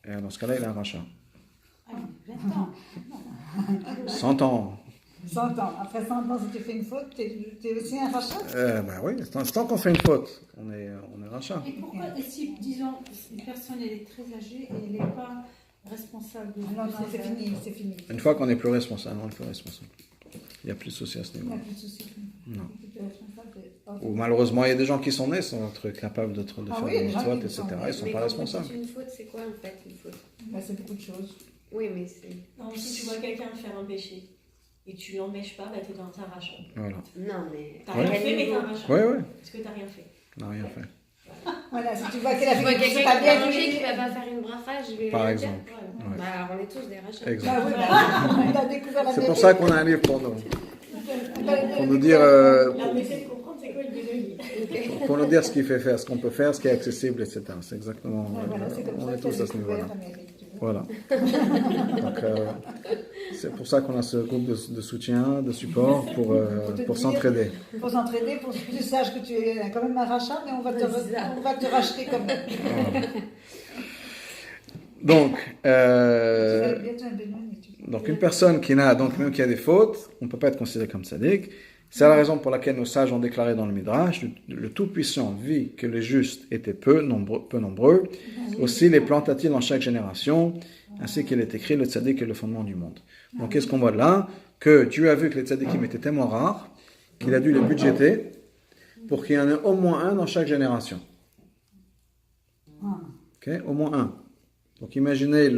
Et dans ce cas-là, il a un rachat. Ah, 20 ans. 100 ans. 100 ans. Après 100 ans, si tu fais une faute, tu es aussi un rachat. Ben oui, tant qu'on fait une faute, on est rachat. Et pourquoi, et si, disons, une personne elle est très âgée et elle n'est pas responsable de Non, non, ses c'est actes? fini, c'est fini. Une fois qu'on n'est plus responsable, on est plus responsable. Il n'y a plus de souci à ce Il n'y niveau. a plus de souci. Non. Tu es responsable de- Ou malheureusement, il y a des gens qui sont nés sans être capables de Ah faire oui, des il y a des gens mitzvot, qui etc. sont nés. Ils ne sont Mais pas quand responsables. on dit une faute, c'est quoi en fait une faute? Bah, c'est beaucoup de choses. Oui, mais c'est. Non, si tu vois quelqu'un faire un péché et tu l'empêches pas, bah t'es dans un rachat. Voilà. Non, mais. T'as Ouais. rien fait, mais t'es un rachat. Oui, oui. Parce que t'as rien fait. On n'a rien fait. Voilà, si tu vois qu'elle a Je vois fait quelque chose quelqu'un pas qui va bien, manger, tu qui va pas faire une bracha, je vais Par rien exemple. dire. Voilà. Ouais. Bah, alors on est tous des rachats. Exact. Bah oui, bah, on a découvert la C'est pour vérité. ça qu'on a un livre pour nous. Pour nous dire, Alors, on essaie de comprendre c'est quoi le bénéfice. pour nous dire ce qu'il fait faire, ce qu'on peut faire, ce qui est accessible, etc. C'est exactement. Ouais, voilà, c'est comme on ça est que tu as tous à ce découvert niveau-là. l'Amérique, tu vois. Voilà. Donc, c'est pour ça qu'on a ce groupe de soutien, de support pour s'entraider. Pour s'entraider, pour que tu saches que tu es quand même un rachat, mais on va te racheter quand même. Voilà. Donc, Tu vas bientôt un Benoni, tu vois. donc une personne qui n'a, donc même qui a des fautes, on ne peut pas être considéré comme sadique. C'est la raison pour laquelle nos sages ont déclaré dans le Midrash, le Tout-Puissant vit que les justes étaient peu nombreux, aussi les planta-t-il en chaque génération, ainsi qu'il est écrit, le tzaddik est le fondement du monde. Donc qu'est-ce qu'on voit là? Que Dieu a vu que les tzaddikim étaient tellement rares, qu'il a dû les budgéter pour qu'il y en ait au moins un dans chaque génération. Ok, au moins un. Donc imaginez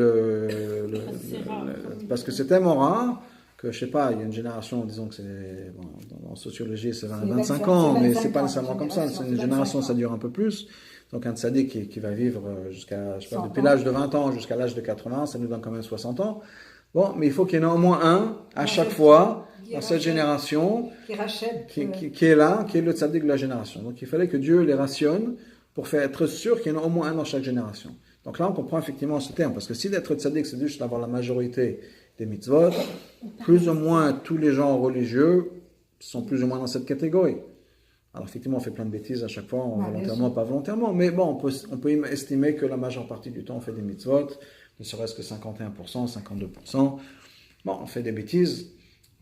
parce que c'est tellement rare que, je sais pas, il y a une génération, disons que c'est, bon, en sociologie c'est 25 ans, mais c'est pas nécessairement comme ça, c'est une génération, ça dure un peu plus. Donc un tzaddik qui va vivre jusqu'à, je sais pas, depuis l'âge de 20 ans jusqu'à l'âge de 80, ça nous donne quand même 60 ans. Bon, mais il faut qu'il y en ait au moins un à chaque fois dans cette génération qui rachète. qui est là, qui est le tzaddik de la génération. Donc il fallait que Dieu les rationne pour être sûr qu'il y en a au moins un dans chaque génération. Donc là, on comprend effectivement ce terme, parce que si d'être tzaddik, c'est juste d'avoir la majorité des mitzvot, plus ou moins tous les gens religieux sont plus ou moins dans cette catégorie. Alors effectivement, on fait plein de bêtises à chaque fois, volontairement, pas volontairement, mais bon, on peut estimer que la majeure partie du temps, on fait des mitzvot, ne serait-ce que 51%, 52%. Bon, on fait des bêtises,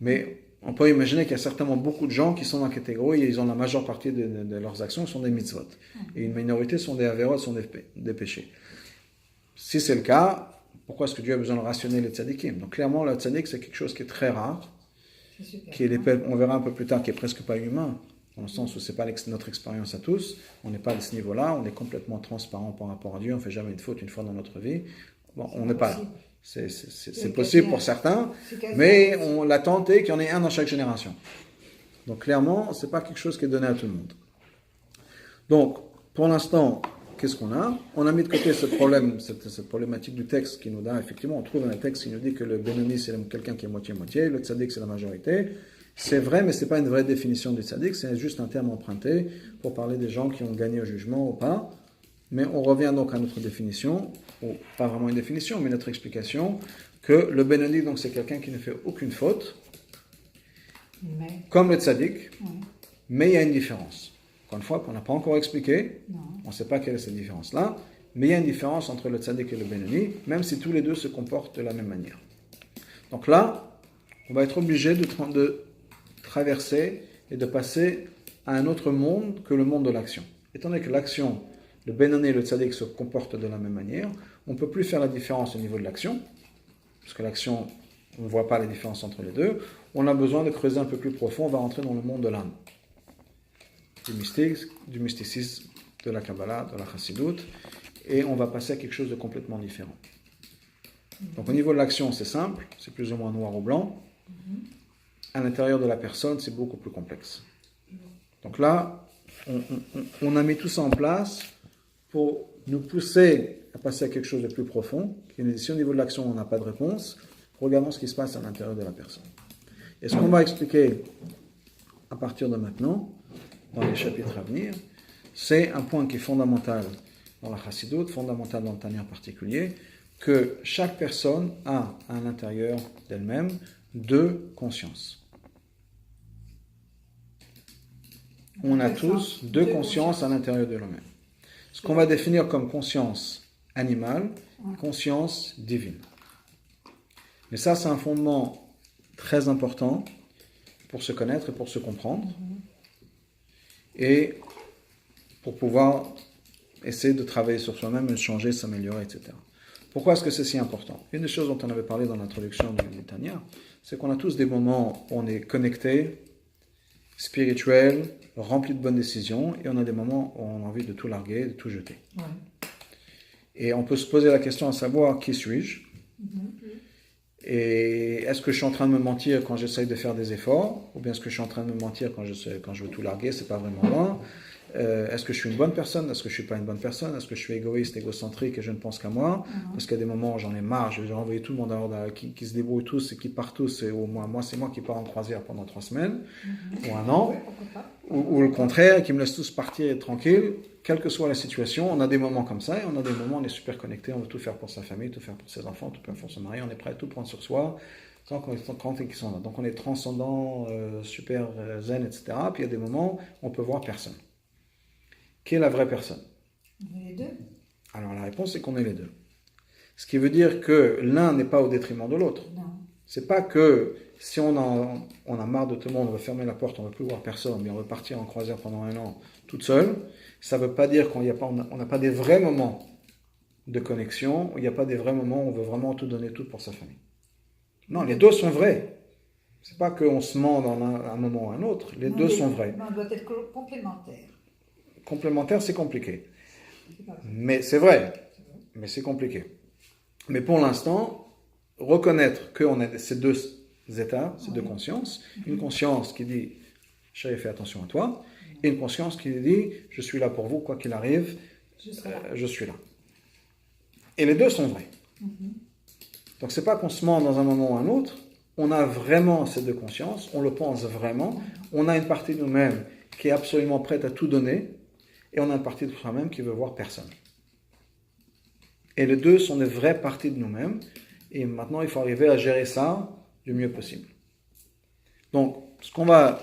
mais on peut imaginer qu'il y a certainement beaucoup de gens qui sont dans la catégorie et ils ont la majeure partie de leurs actions sont des mitzvot. Et une minorité sont des avérotes, sont des péchés. Si c'est le cas, pourquoi est-ce que Dieu a besoin de rationner les tzadikim? Donc clairement, le tzadik, c'est quelque chose qui est très rare, on verra un peu plus tard, qui est presque pas humain, dans le sens où c'est pas notre expérience à tous, on n'est pas à ce niveau-là, on est complètement transparent par rapport à Dieu, on fait jamais une faute une fois dans notre vie. Bon, on n'est pas là. C'est possible pour certains, mais l'attente est qu'il y en ait un dans chaque génération. Donc clairement, c'est pas quelque chose qui est donné à tout le monde. Donc, pour l'instant, qu'est-ce qu'on a? On a mis de côté ce problème, cette problématique du texte qui nous donne, effectivement, on trouve un texte qui nous dit que le Benoni c'est quelqu'un qui est moitié-moitié, le tzaddik c'est la majorité. C'est vrai, mais ce n'est pas une vraie définition du tzaddik, c'est juste un terme emprunté pour parler des gens qui ont gagné au jugement ou pas. Mais on revient donc à notre définition, ou pas vraiment une définition, mais notre explication, que le Benoni, donc, c'est quelqu'un qui ne fait aucune faute, comme le tzaddik, mais il y a une différence. Encore une fois, qu'on n'a pas encore expliqué, on ne sait pas quelle est cette différence-là, mais il y a une différence entre le tzaddik et le Benoni, même si tous les deux se comportent de la même manière. Donc là, on va être obligé de traverser et de passer à un autre monde que le monde de l'action. Étant donné que l'action, le Benoni et le tzaddik se comportent de la même manière, on ne peut plus faire la différence au niveau de l'action, parce que l'action, on ne voit pas la différence entre les deux. On a besoin de creuser un peu plus profond, on va rentrer dans le monde de l'âme, du mysticisme, de la Kabbalah, de la Chassidut, et on va passer à quelque chose de complètement différent. Donc au niveau de l'action, c'est simple, c'est plus ou moins noir ou blanc. À l'intérieur de la personne, c'est beaucoup plus complexe. Donc là, on a mis tout ça en place pour nous pousser à passer à quelque chose de plus profond. Si au niveau de l'action, on n'a pas de réponse, regardons ce qui se passe à l'intérieur de la personne. Et ce qu'on va expliquer à partir de maintenant, dans les chapitres à venir, c'est un point qui est fondamental dans la Chassidut, fondamental dans le Tanya en particulier, que chaque personne a à l'intérieur d'elle-même deux consciences. On a tous deux consciences à l'intérieur de nous-mêmes. Ce qu'on va définir comme conscience animale, conscience divine. Mais ça, c'est un fondement très important pour se connaître et pour se comprendre. Et pour pouvoir essayer de travailler sur soi-même, de changer, s'améliorer, etc. Pourquoi est-ce que c'est si important? Une des choses dont on avait parlé dans l'introduction du Tanya, c'est qu'on a tous des moments où on est connecté, spirituel, rempli de bonnes décisions, et on a des moments où on a envie de tout larguer, de tout jeter. Ouais. Et on peut se poser la question à savoir, qui suis-je? Et est-ce que je suis en train de me mentir quand j'essaye de faire des efforts? Ou bien est-ce que je suis en train de me mentir quand je veux tout larguer, c'est pas vraiment loin? Est-ce que je suis une bonne personne? Est-ce que je suis pas une bonne personne? Est-ce que je suis égoïste, égocentrique et je ne pense qu'à moi? Parce qu'il y a des moments où j'en ai marre, je vais envoyer tout le monde qui se débrouille tous et qui part tous, et au moins moi c'est moi qui pars en croisière pendant 3 semaines ou un an, ou le contraire, qui me laisse tous partir tranquille, quelle que soit la situation. On a des moments comme ça et on a des moments où on est super connecté, on veut tout faire pour sa famille, tout faire pour ses enfants, tout faire pour son mari, on est prêt à tout prendre sur soi. Quand ils sont là. Donc on est transcendant, super zen, etc. Puis il y a des moments où on peut voir personne. Qui est la vraie personne? On est les deux. Alors la réponse est qu'on est les deux. Ce qui veut dire que l'un n'est pas au détriment de l'autre. Non. C'est pas que si on a marre de tout le monde, on veut fermer la porte, on veut plus voir personne, mais on veut partir en croisière pendant 1 an toute seule. Ça veut pas dire qu'on n'a pas des vrais moments de connexion, il n'y a pas des vrais moments où on veut vraiment tout donner tout pour sa famille. Non, les deux sont vrais. C'est pas qu'on se ment dans un moment ou un autre, les deux sont vrais. Non, on doit être complémentaires. Complémentaire, c'est compliqué. Mais c'est vrai, mais c'est compliqué. Mais pour l'instant, reconnaître qu'on a ces deux états, ces deux consciences, une conscience qui dit « chérie, fais attention à toi », et une conscience qui dit « je suis là pour vous, quoi qu'il arrive, je suis là ». Et les deux sont vrais. Donc c'est pas qu'on se ment dans un moment ou un autre, on a vraiment ces deux consciences, on le pense vraiment, on a une partie de nous-mêmes qui est absolument prête à tout donner, et on a une partie de soi-même qui veut voir personne. Et les deux sont des vraies parties de nous-mêmes, et maintenant il faut arriver à gérer ça du mieux possible. Donc, ce qu'on va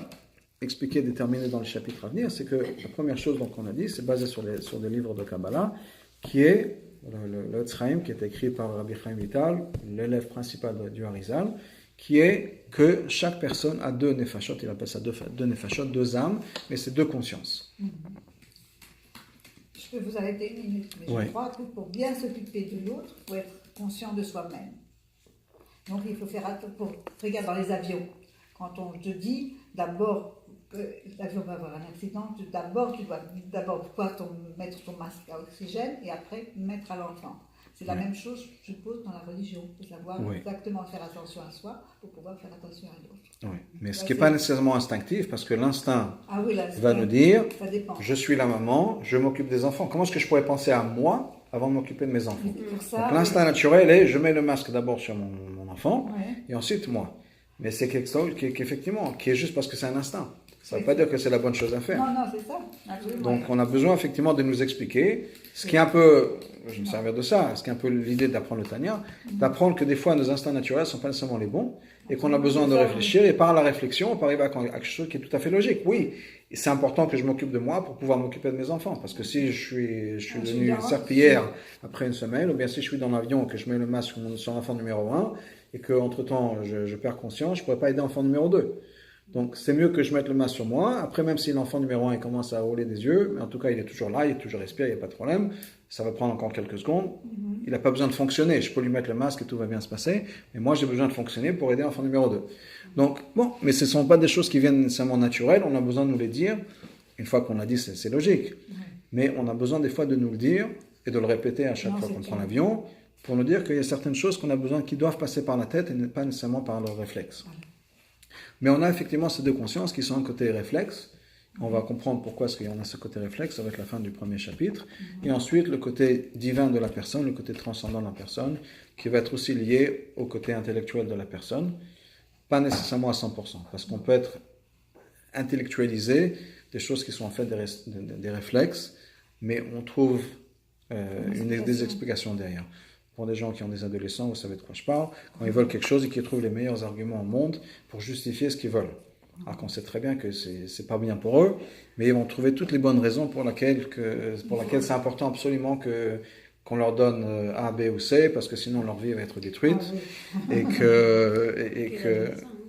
expliquer, déterminer dans les chapitres à venir, c'est que la première chose qu'on a dit, c'est basé sur des livres de Kabbalah, qui est le Tzraïm, qui est écrit par Rabbi Chaim Vital, l'élève principal du Harizal, qui est que chaque personne a 2 nefashot, il appelle ça 2 nefashot, 2 âmes, mais c'est 2 consciences. Je peux vous arrêter 1 minute, mais je crois que pour bien s'occuper de l'autre, il faut être conscient de soi-même. Donc il faut faire attention. Regarde dans les avions, quand on te dit d'abord que l'avion va avoir un accident, tu dois d'abord mettre ton masque à oxygène et après mettre à l'enfant. C'est la même chose, je suppose, dans la religion. Il faut savoir exactement faire attention à soi pour pouvoir faire attention à l'autre. Oui. Mais ce qui n'est pas nécessairement instinctif, parce que l'instinct va nous dire « je suis la maman, je m'occupe des enfants ». Comment est-ce que je pourrais penser à moi avant de m'occuper de mes enfants? Donc l'instinct naturel est « je mets le masque d'abord sur mon enfant et ensuite moi ». Mais c'est quelque chose qui est juste parce que c'est un instinct. Ça ne veut pas dire que c'est la bonne chose à faire. Non, c'est ça. Absolument. Donc on a besoin effectivement de nous expliquer, ce qui est un peu, je vais me servir de ça, ce qui est un peu l'idée d'apprendre le Tanya, d'apprendre que des fois nos instincts naturels ne sont pas nécessairement les bons, et qu'on a besoin de réfléchir, et par la réflexion, on peut arriver à quelque chose qui est tout à fait logique. Oui, et c'est important que je m'occupe de moi pour pouvoir m'occuper de mes enfants, parce que si je suis devenu serpillière après 1 semaine, ou bien si je suis dans l'avion et que je mets le masque sur l'enfant numéro 1, et qu'entre-temps je perds conscience, je ne pourrais pas aider l'enfant numéro 2. Donc c'est mieux que je mette le masque sur moi. Après, même si l'enfant numéro 1 il commence à rouler des yeux, mais en tout cas il est toujours là, il toujours respire, il n'y a pas de problème. Ça va prendre encore quelques secondes. Il n'a pas besoin de fonctionner. Je peux lui mettre le masque et tout va bien se passer. Mais moi j'ai besoin de fonctionner pour aider l'enfant numéro 2. Donc bon, mais ce ne sont pas des choses qui viennent nécessairement naturelles. On a besoin de nous les dire. Une fois qu'on l'a dit, c'est logique. Mais on a besoin des fois de nous le dire et de le répéter à chaque fois qu'on prend l'avion pour nous dire qu'il y a certaines choses qu'on a besoin, qui doivent passer par la tête et pas nécessairement par le réflexe. Mais on a effectivement ces 2 consciences qui sont un côté réflexe. On va comprendre pourquoi est-ce qu'il y en a ce côté réflexe avec la fin du premier chapitre. Et ensuite, le côté divin de la personne, le côté transcendant de la personne, qui va être aussi lié au côté intellectuel de la personne. Pas nécessairement à 100%, parce qu'on peut être intellectualisé des choses qui sont en fait des réflexes, mais on trouve des explications derrière. Pour des gens qui ont des adolescents, vous savez de quoi je parle, quand ils veulent quelque chose et qu'ils trouvent les meilleurs arguments au monde pour justifier ce qu'ils veulent. Alors qu'on sait très bien que c'est pas bien pour eux, mais ils vont trouver toutes les bonnes raisons pour laquelle c'est important absolument qu'on leur donne A, B ou C, parce que sinon leur vie va être détruite,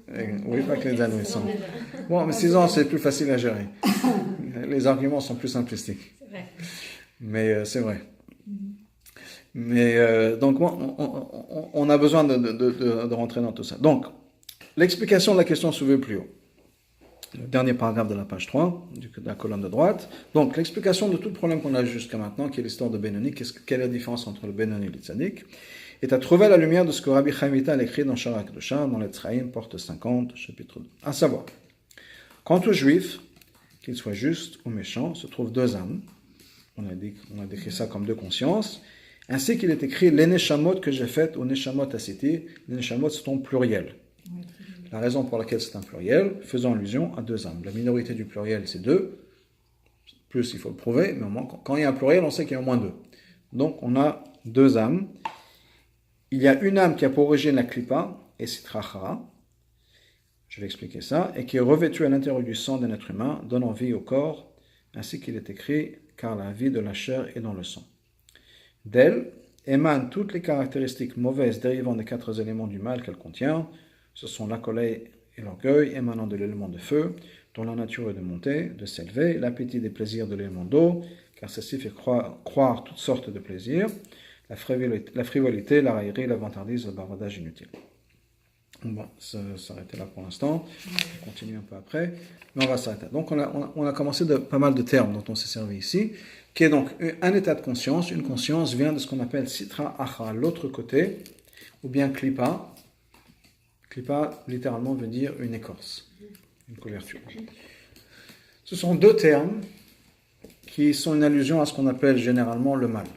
Ah, oui, pas que les adolescents. Bon, mais 6 ans, c'est plus facile à gérer. Les arguments sont plus simplistiques. C'est vrai. Mais c'est vrai. Mais donc, on a besoin de rentrer dans tout ça. Donc, l'explication de la question soulevée plus haut. Le dernier paragraphe de la page 3, de la colonne de droite. Donc, l'explication de tout le problème qu'on a jusqu'à maintenant, qui est l'histoire de Benoni, quelle est la différence entre le Benoni et le Tzadik, est à trouver la lumière de ce que Rabbi Chaim Vital écrit dans Sharak de Shah, dans l'Etzraïm, porte 50, chapitre 2. À savoir, quant aux Juifs, qu'ils soient justes ou méchants, se trouvent 2 âmes. On a décrit ça comme 2 consciences. Ainsi qu'il est écrit, les Neshamot que j'ai faites, ou Neshamot à citer, les Neshamot c'est en pluriel. La raison pour laquelle c'est un pluriel, faisant allusion à 2 âmes. La minorité du pluriel, c'est 2. Plus, il faut le prouver, mais au moins, quand il y a un pluriel, on sait qu'il y a au moins 2. Donc, on a 2 âmes. Il y a une âme qui a pour origine la klipa, et Sitra Achara. Je vais expliquer ça. Et qui est revêtue à l'intérieur du sang d'un être humain, donnant vie au corps, ainsi qu'il est écrit, car la vie de la chair est dans le sang. D'elle émanent toutes les caractéristiques mauvaises dérivant des 4 éléments du mal qu'elle contient. Ce sont la colère et l'orgueil émanant de l'élément de feu, dont la nature est de monter, de s'élever, l'appétit des plaisirs de l'élément d'eau, car ceci fait croire toutes sortes de plaisirs, la frivolité, la raillerie, la vantardise, le bavardage inutile. On va s'arrêter là pour l'instant, on continue un peu après, mais on va s'arrêter. Donc on a commencé de pas mal de termes dont on s'est servi ici, qui est donc un état de conscience. Une conscience vient de ce qu'on appelle Sitra Achra, l'autre côté, ou bien Klipa. Klipa, littéralement, veut dire une écorce, une couverture. Ce sont 2 termes qui sont une allusion à ce qu'on appelle généralement le mal.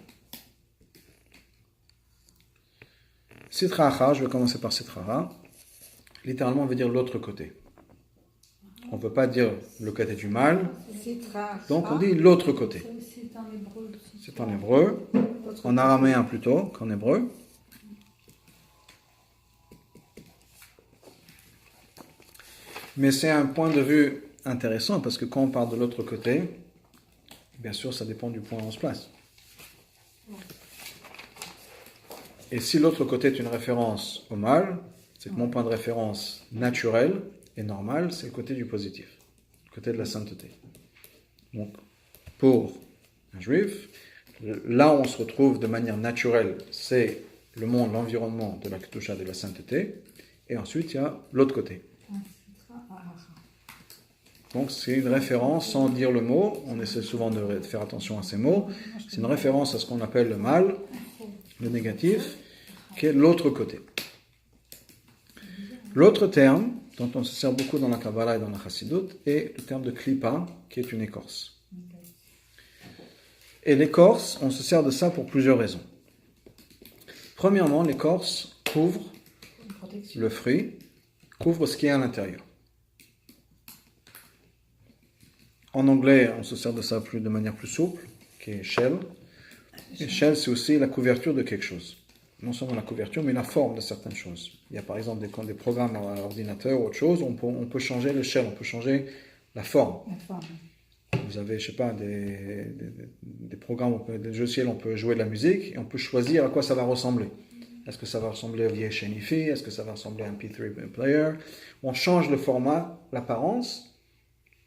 Sitra Achra, je vais commencer par Sitra Achra, littéralement veut dire l'autre côté. On ne peut pas dire le côté du mal, donc on dit l'autre côté. C'est en hébreu. C'est en hébreu, en araméen plutôt qu'en hébreu. Mais c'est un point de vue intéressant parce que quand on parle de l'autre côté, bien sûr, ça dépend du point où on se place. Et si l'autre côté est une référence au mal, c'est que mon point de référence naturel et normal, c'est le côté du positif, le côté de la sainteté. Donc, pour un juif, là où on se retrouve de manière naturelle, c'est le monde, l'environnement de la Kedusha, de la sainteté, et ensuite il y a l'autre côté. Donc c'est une référence sans dire le mot, on essaie souvent de faire attention à ces mots, c'est une référence à ce qu'on appelle le mal, le négatif, qui est l'autre côté. L'autre terme, dont on se sert beaucoup dans la Kabbalah et dans la Chassidut, est le terme de klipa, qui est une écorce. Et l'écorce, on se sert de ça pour plusieurs raisons. Premièrement, l'écorce couvre le fruit, couvre ce qui est à l'intérieur. En anglais, on se sert de ça de manière plus souple, qui est shell. Et shell, c'est aussi la couverture de quelque chose. Non seulement la couverture, mais la forme de certaines choses. Il y a par exemple des programmes à l'ordinateur ou autre chose, on peut changer le shell, on peut changer la forme. Vous avez, je sais pas, des programmes, des logiciels, on peut jouer de la musique et on peut choisir à quoi ça va ressembler. Est-ce que ça va ressembler au vieil Shanifi? Est-ce que ça va ressembler à un MP3 player? On change le format, l'apparence.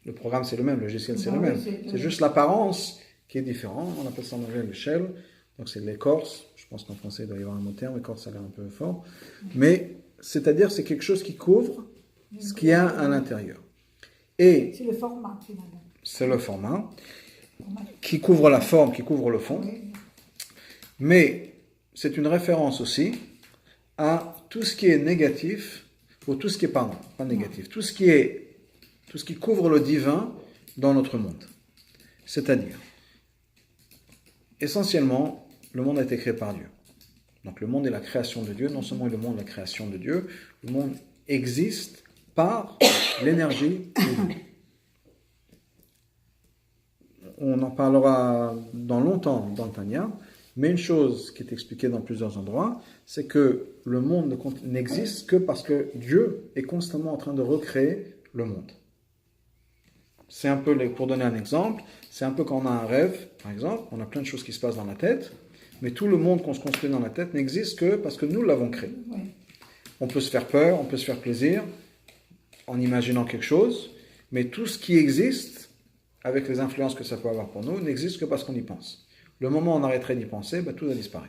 Le programme c'est le même, le logiciel c'est le même. C'est juste l'apparence qui est différente. On appelle ça en anglais le shell. Donc c'est l'écorce. Je pense qu'en français il doit y avoir un mot terme. Écorce ça a l'air un peu fort. Mais c'est-à-dire c'est quelque chose qui couvre ce qu'il y a à l'intérieur. Et c'est le format finalement. C'est le format qui couvre la forme, qui couvre le fond. Mais c'est une référence aussi à tout ce qui est négatif, ou tout ce qui est, pardon, pas négatif, tout ce qui couvre le divin dans notre monde. C'est-à-dire, essentiellement, le monde a été créé par Dieu. Donc le monde est la création de Dieu, non seulement le monde est la création de Dieu, le monde existe par l'énergie de Dieu. On en parlera dans longtemps dans le Tanya, mais une chose qui est expliquée dans plusieurs endroits, c'est que le monde n'existe que parce que Dieu est constamment en train de recréer le monde. C'est un peu, pour donner un exemple, c'est un peu quand on a un rêve, par exemple, on a plein de choses qui se passent dans la tête, Mais tout le monde qu'on se construit dans la tête n'existe que parce que nous l'avons créé. Oui. On peut se faire peur, on peut se faire plaisir en imaginant quelque chose, mais tout ce qui existe, avec les influences que ça peut avoir pour nous, n'existe que parce qu'on y pense. Le moment où on arrêterait d'y penser, tout a disparu.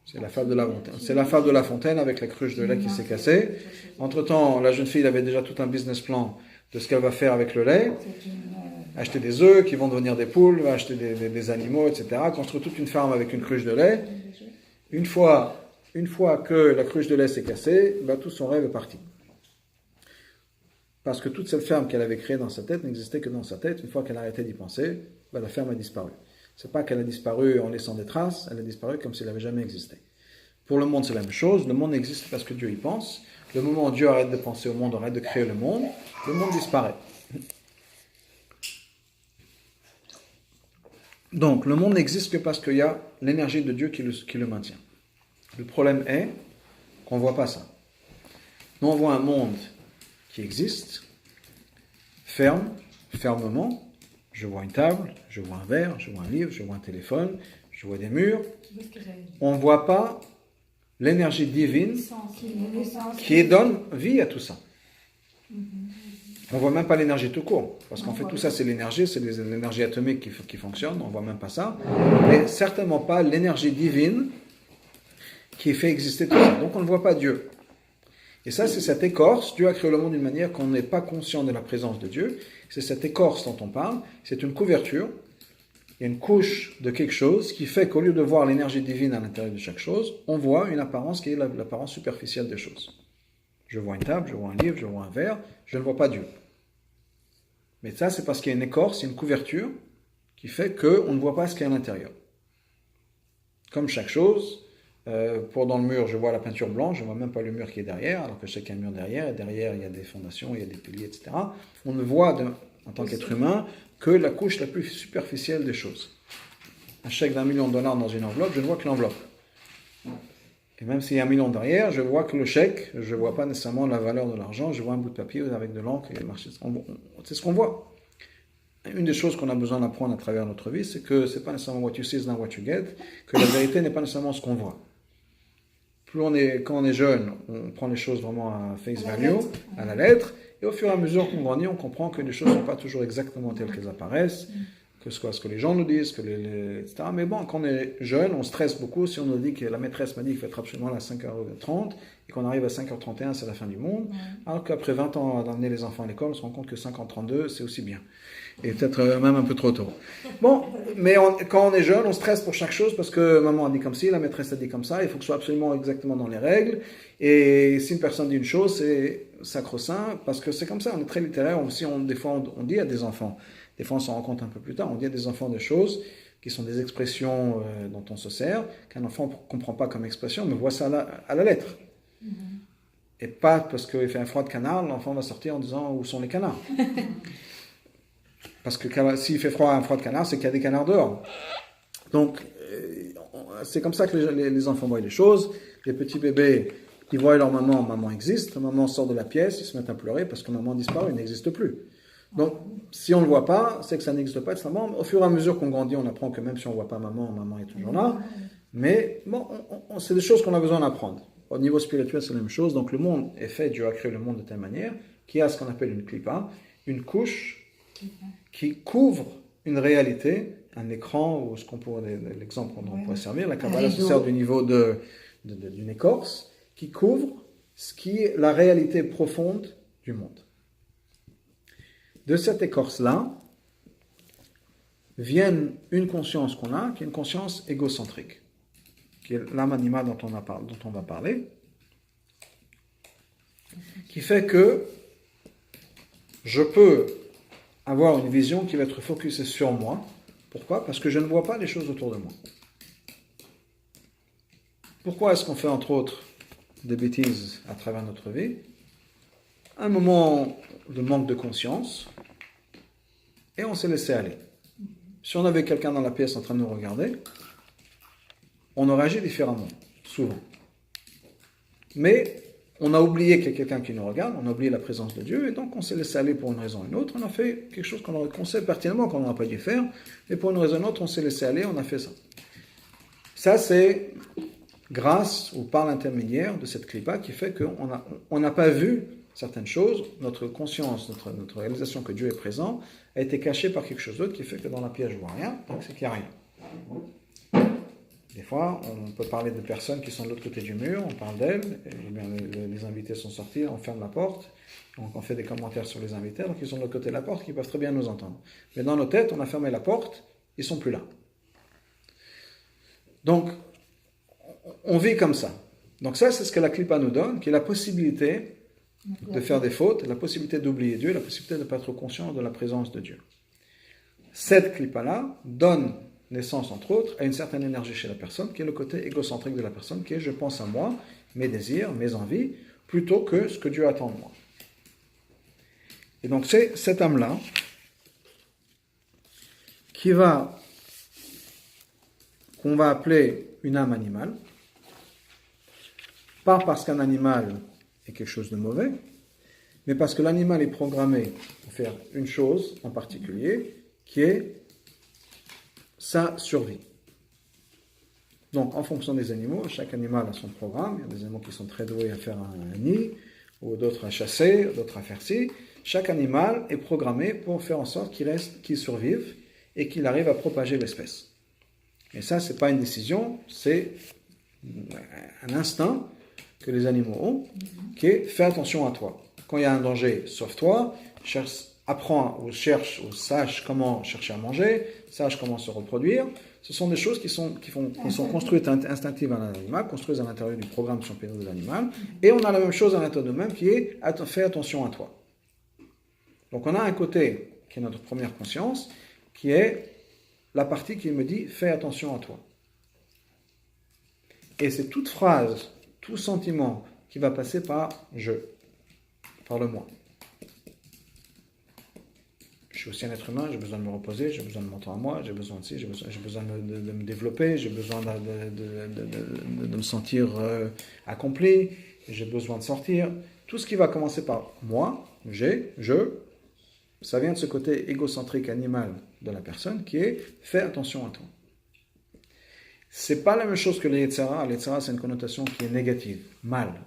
C'est la fable de la fontaine. C'est la fable de la fontaine avec la cruche de lait qui s'est cassée. Entre-temps, la jeune fille avait déjà tout un business plan de ce qu'elle va faire avec le lait. Acheter des œufs qui vont devenir des poules, acheter des animaux, etc. Construire toute une ferme avec une cruche de lait. Une fois que la cruche de lait s'est cassée, tout son rêve est parti. Parce que toute cette ferme qu'elle avait créée dans sa tête n'existait que dans sa tête. Une fois qu'elle arrêtait d'y penser, la ferme a disparu. C'est pas qu'elle a disparu en laissant des traces, elle a disparu comme si elle n'avait jamais existé. Pour le monde, c'est la même chose. Le monde existe parce que Dieu y pense. Le moment où Dieu arrête de penser au monde, arrête de créer le monde disparaît. Donc, le monde n'existe que parce qu'il y a l'énergie de Dieu qui le maintient. Le problème est qu'on ne voit pas ça. Nous, on voit un monde qui existe, fermement. Je vois une table, je vois un verre, je vois un livre, je vois un téléphone, je vois des murs. On ne voit pas l'énergie divine qui donne vie à tout ça. On ne voit même pas l'énergie tout court. Parce qu'en fait, tout ça, c'est l'énergie, c'est l'énergie atomique qui fonctionne. On ne voit même pas ça. Mais certainement pas l'énergie divine qui fait exister tout ça. Donc, on ne voit pas Dieu. Et ça, c'est cette écorce. Dieu a créé le monde d'une manière qu'on n'est pas conscient de la présence de Dieu. C'est cette écorce dont on parle. C'est une couverture. Il y a une couche de quelque chose qui fait qu'au lieu de voir l'énergie divine à l'intérieur de chaque chose, on voit une apparence qui est l'apparence superficielle des choses. Je vois une table, je vois un livre, je vois un verre, je ne vois pas Dieu. Mais ça, c'est parce qu'il y a une écorce, il y a une couverture qui fait qu'on ne voit pas ce qu'il y a à l'intérieur. Comme chaque chose, dans le mur, je vois la peinture blanche, je ne vois même pas le mur qui est derrière, alors que je sais qu'il y a un mur derrière, et derrière, il y a des fondations, il y a des piliers, etc. On ne voit, en tant qu'être humain, que la couche la plus superficielle des choses. Un chèque d'$1 million dans une enveloppe, je ne vois que l'enveloppe. Et même s'il y a $1 million derrière, je vois que le chèque, je ne vois pas nécessairement la valeur de l'argent, je vois un bout de papier avec de l'encre et marché. C'est ce qu'on voit. Une des choses qu'on a besoin d'apprendre à travers notre vie, c'est que ce n'est pas nécessairement what you see is not what you get, que la vérité n'est pas nécessairement ce qu'on voit. Quand on est jeune, on prend les choses vraiment à face value, à la lettre, et au fur et à mesure qu'on grandit, on comprend que les choses ne sont pas toujours exactement telles qu'elles apparaissent, que ce soit ce que les gens nous disent, etc. Mais bon, quand on est jeune, on stresse beaucoup. Si on nous dit que la maîtresse m'a dit qu'il faut être absolument là à 5h30 et qu'on arrive à 5h31, c'est la fin du monde, alors qu'après 20 ans d'emmener les enfants à l'école, on se rend compte que 5h32, c'est aussi bien. Et peut-être même un peu trop tôt. Bon, mais quand on est jeune, on stresse pour chaque chose parce que maman a dit comme ci, la maîtresse a dit comme ça, il faut que ce soit absolument exactement dans les règles. Et si une personne dit une chose, c'est sacro-saint parce que c'est comme ça, on est très littéraire. Des fois, on dit à des enfants, des fois on s'en rend compte un peu plus tard, on dit à des enfants des choses qui sont des expressions dont on se sert, qu'un enfant ne comprend pas comme expression, mais voit ça à la lettre. Et pas parce qu'il fait un froid de canard, l'enfant va sortir en disant où sont les canards. Parce que s'il fait un froid de canard, c'est qu'il y a des canards dehors. Donc, c'est comme ça que les enfants voient les choses. Les petits bébés, ils voient leur maman existe, maman sort de la pièce, ils se mettent à pleurer parce que maman disparaît, elle n'existe plus. Donc, si on ne le voit pas, c'est que ça n'existe pas, etc. Au fur et à mesure qu'on grandit, on apprend que même si on ne voit pas maman est toujours là. Mais bon, c'est des choses qu'on a besoin d'apprendre. Au niveau spirituel, c'est la même chose. Donc, le monde est fait, Dieu a créé le monde de telle manière qu'il y a ce qu'on appelle une clipa, une couche qui couvre une réalité, un écran, ou l'exemple qu'on pourrait servir, la Kabbalah se sert du niveau d'une écorce, qui couvre ce qui est la réalité profonde du monde. De cette écorce-là, vient une conscience qu'on a, qui est une conscience égocentrique, qui est l'âme animale dont on va parler, qui fait que je peux avoir une vision qui va être focusée sur moi. Pourquoi ? Parce que je ne vois pas les choses autour de moi. Pourquoi est-ce qu'on fait entre autres des bêtises à travers notre vie ? Un moment de manque de conscience, et on s'est laissé aller. Si on avait quelqu'un dans la pièce en train de nous regarder, on aurait agi différemment, souvent. Mais on a oublié qu'il y a quelqu'un qui nous regarde, on a oublié la présence de Dieu, et donc on s'est laissé aller pour une raison ou une autre. On a fait quelque chose qu'on sait pertinemment qu'on n'aurait pas dû faire, mais pour une raison ou une autre, on s'est laissé aller, on a fait ça. Ça, c'est grâce ou par l'intermédiaire de cette clipa qui fait qu'on n'a pas vu certaines choses, notre conscience, notre réalisation que Dieu est présent, a été cachée par quelque chose d'autre qui fait que dans la pièce je vois rien, donc c'est qu'il n'y a rien. Des fois, on peut parler de personnes qui sont de l'autre côté du mur, on parle d'elles, et bien, les invités sont sortis, on ferme la porte, donc on fait des commentaires sur les invités, donc ils sont de l'autre côté de la porte, qui peuvent très bien nous entendre. Mais dans nos têtes, on a fermé la porte, ils ne sont plus là. Donc, on vit comme ça. Donc ça, c'est ce que la clipa nous donne, qui est la possibilité de faire des fautes, la possibilité d'oublier Dieu, la possibilité de ne pas être conscient de la présence de Dieu. Cette clipa-là donne naissance, entre autres, à une certaine énergie chez la personne, qui est le côté égocentrique de la personne, qui est je pense à moi, mes désirs, mes envies, plutôt que ce que Dieu attend de moi. Et donc c'est cette âme-là qu'on va appeler une âme animale, pas parce qu'un animal est quelque chose de mauvais, mais parce que l'animal est programmé pour faire une chose en particulier, qui est sa survie. Donc, en fonction des animaux, chaque animal a son programme. Il y a des animaux qui sont très doués à faire un nid, ou d'autres à chasser, d'autres à faire ci. Chaque animal est programmé pour faire en sorte qu'il survive et qu'il arrive à propager l'espèce. Et ça, c'est pas une décision, c'est un instinct que les animaux ont, qui est fais attention à toi. Quand il y a un danger, sauve-toi, apprends ou cherche ou sache comment chercher à manger, sache comment se reproduire. Ce sont des choses qui sont construites instinctives à l'animal, construites à l'intérieur du programme champignon de l'animal. Et on a la même chose à l'intérieur de nous-mêmes qui est fais attention à toi. Donc on a un côté qui est notre première conscience, qui est la partie qui me dit fais attention à toi. Et c'est toute phrase, tout sentiment qui va passer par par le moi. Je suis aussi un être humain, j'ai besoin de me reposer, j'ai besoin de mon temps à moi, j'ai besoin de ci, j'ai besoin de me développer, j'ai besoin de me sentir accompli, j'ai besoin de sortir. Tout ce qui va commencer par moi, ça vient de ce côté égocentrique animal de la personne qui est fais attention à toi. C'est pas la même chose que les Yetzara. Les Yetzara, c'est une connotation qui est négative, mal.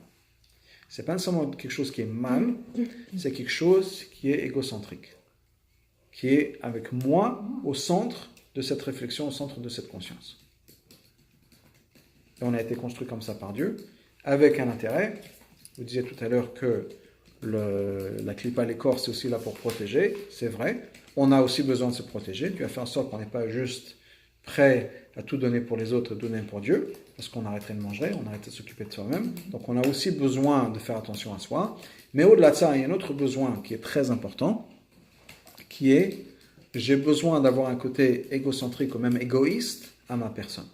C'est pas nécessairement quelque chose qui est mal, c'est quelque chose qui est égocentrique, qui est avec moi au centre de cette réflexion, au centre de cette conscience. Et on a été construit comme ça par Dieu, avec un intérêt. Vous disiez tout à l'heure que la clipa, l'écorce, c'est aussi là pour protéger, c'est vrai. On a aussi besoin de se protéger. Dieu a fait en sorte qu'on n'est pas juste prêt à tout donner pour les autres et tout donner pour Dieu, parce qu'on arrêterait de manger, on arrêterait de s'occuper de soi-même. Donc on a aussi besoin de faire attention à soi. Mais au-delà de ça, il y a un autre besoin qui est très important, qui est, j'ai besoin d'avoir un côté égocentrique ou même égoïste à ma personne.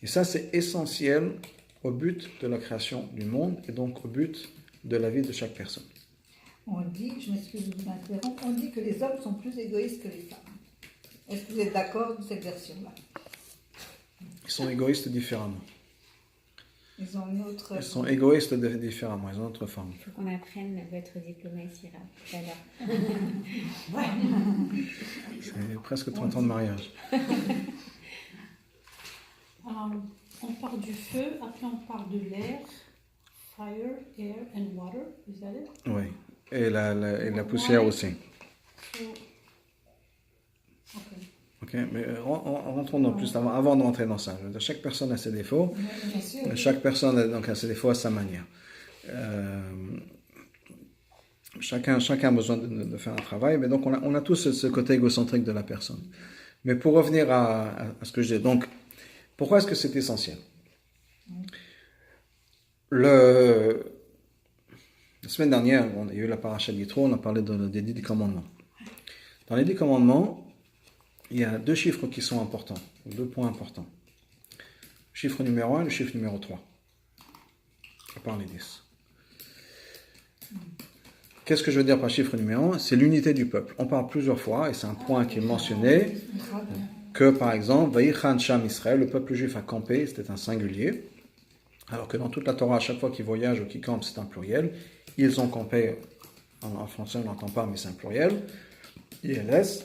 Et ça, c'est essentiel au but de la création du monde et donc au but de la vie de chaque personne. On dit, je m'excuse de vous interrompre, on dit que les hommes sont plus égoïstes que les femmes. Est-ce que vous êtes d'accord avec cette version-là? Ils sont égoïstes différemment. Ils ont une autre... Ils sont égoïstes différemment, ils ont une autre forme. Il faut qu'on apprenne votre diplomatie là, tout à l'heure. C'est presque 30 ans de mariage. On parle du feu, après on parle de l'air, fire, air and water, is that it? Oui, et la poussière aussi. So, Ok, mais rentrons dans plus avant de rentrer dans ça. Chaque personne a ses défauts. Bien sûr. Chaque personne donc, a ses défauts à sa manière. Chacun a besoin de faire un travail, mais donc on a tous ce côté égocentrique de la personne. Mais pour revenir à ce que je dis, donc, pourquoi est-ce que c'est essentiel? La semaine dernière, il y a eu la paracha d'Yitro, on a parlé des 10 commandements. Dans les 10 commandements, il y a 2 chiffres qui sont importants, 2 points importants. Le chiffre numéro 1 et le chiffre numéro 3. À part les 10. Qu'est-ce que je veux dire par chiffre numéro 1? C'est l'unité du peuple. On parle plusieurs fois, et c'est un point qui est mentionné, que par exemple, Vaïchan Sham Israël, le peuple juif a campé, c'était un singulier, alors que dans toute la Torah, à chaque fois qu'ils voyagent ou qu'ils campent, c'est un pluriel. Ils ont campé, en français on n'entend pas, mais c'est un pluriel, ILS.